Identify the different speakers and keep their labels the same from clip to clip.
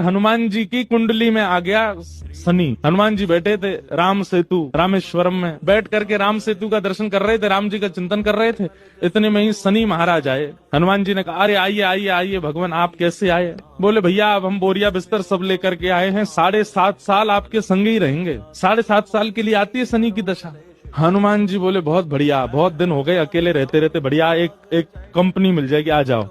Speaker 1: हनुमान जी की कुंडली में आ गया शनि। हनुमान जी बैठे थे राम सेतु रामेश्वरम में, बैठ करके राम सेतु का दर्शन कर रहे थे, राम जी का चिंतन कर रहे थे। इतने में ही शनि महाराज आए। हनुमान जी ने कहा, अरे आइए आइए आइए भगवान, आप कैसे आए? बोले भैया अब हम बोरिया बिस्तर सब लेकर के आए हैं, 7.5 साल आपके संग ही रहेंगे। 7.5 साल के लिए आती है शनि की दशा। हनुमान जी बोले बहुत बढ़िया, बहुत दिन हो गए अकेले रहते रहते, बढ़िया एक कंपनी मिल जाएगी, आ जाओ।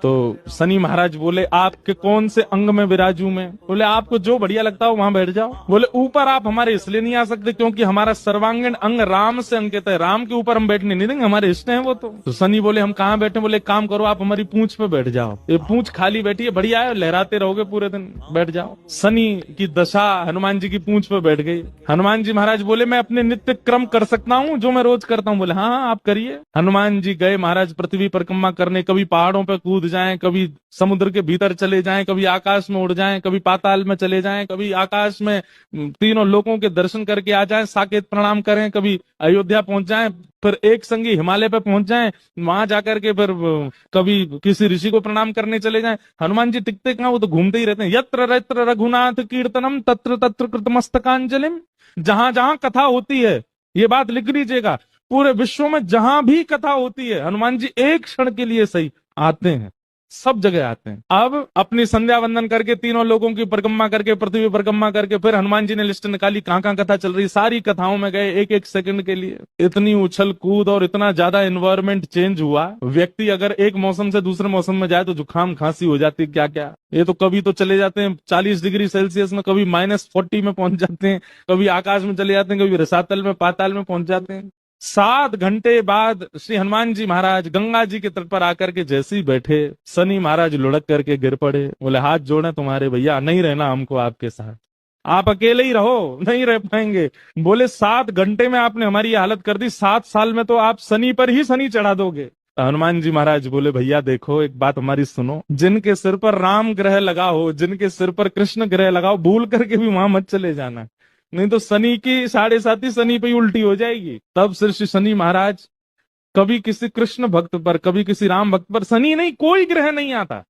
Speaker 1: तो शनि महाराज बोले, आपके कौन से अंग में विराजू मैं? बोले आपको जो बढ़िया लगता हो वहां बैठ जाओ। बोले ऊपर आप हमारे इसलिए नहीं आ सकते क्योंकि हमारा सर्वांगीण अंग राम से अंकित है, राम के ऊपर हम बैठने नहीं देंगे, हमारे इष्ट हैं वो। तो शनि बोले हम कहाँ बैठे? बोले एक काम करो, आप हमारी पूंछ पे बैठ जाओ, ये पूंछ खाली बैठी है, बढ़िया है, लहराते रहोगे पूरे दिन, बैठ जाओ। शनि की दशा हनुमान जी की पूंछ पे बैठ गई। हनुमान जी महाराज बोले मैं अपने नित्य क्रम कर सकता हूँ जो मैं रोज करता हूँ? बोले हाँ हाँ आप करिए। हनुमान जी गए महाराज पृथ्वी परिक्रमा करने, कभी पहाड़ों पे कूद जाएं, कभी समुद्र के भीतर चले जाएं, कभी आकाश में उड़ जाएं, कभी पाताल में चले जाएं, कभी आकाश में तीनों लोकों के दर्शन करके आ जाएं, साकेत प्रणाम करें, कभी अयोध्या पहुंच जाएं, फिर एक संगी हिमालय पे पहुंच जाएं, वहां जाकर के फिर कभी किसी ऋषि को प्रणाम करने चले जाएं। हनुमान जी टिकते कहाँ, वो तो घूमते ही रहते हैं। यत्र यत्र रघुनाथ कीर्तनम तत्र तत्र कृतमस्तकांजलिम। जहां जहां कथा होती है, ये बात लिख लीजिएगा, पूरे विश्व में जहां भी कथा होती है हनुमान जी एक क्षण के लिए सही आते हैं, सब जगह आते हैं। अब अपनी संध्या वंदन करके तीनों लोगों की परिक्रमा करके, पृथ्वी परिक्रमा करके, फिर हनुमान जी ने लिस्ट निकाली कहां कहां कथा चल रही, सारी कथाओं में गए एक एक सेकंड के लिए। इतनी उछल कूद और इतना ज्यादा एनवायरमेंट चेंज हुआ, व्यक्ति अगर एक मौसम से दूसरे मौसम में जाए तो जुकाम खांसी हो जाती है, क्या क्या। ये तो कभी तो चले जाते हैं 40 डिग्री सेल्सियस में, कभी -40 में पहुंच जाते हैं, कभी आकाश में चले जाते हैं, कभी रसातल में पाताल में पहुंच जाते हैं। 7 घंटे बाद श्री हनुमान जी महाराज गंगा जी के तट पर आकर के जैसे ही बैठे, शनि महाराज लुढ़क करके गिर पड़े। बोले हाथ जोड़े तुम्हारे भैया, नहीं रहना हमको आपके साथ, आप अकेले ही रहो, नहीं रह पाएंगे। बोले 7 घंटे में आपने हमारी हालत कर दी, 7 साल में तो आप शनि पर ही शनि चढ़ा दोगे। हनुमान जी महाराज बोले भैया देखो एक बात हमारी सुनो, जिनके सिर पर राम ग्रह लगा हो, जिनके सिर पर कृष्ण ग्रह लगा हो, भूल करके भी वहां मत चले जाना, नहीं तो शनि की 7.5 शनि पे ही उल्टी हो जाएगी। तब श्री शनि महाराज, कभी किसी कृष्ण भक्त पर, कभी किसी राम भक्त पर शनि नहीं, कोई ग्रह नहीं आता।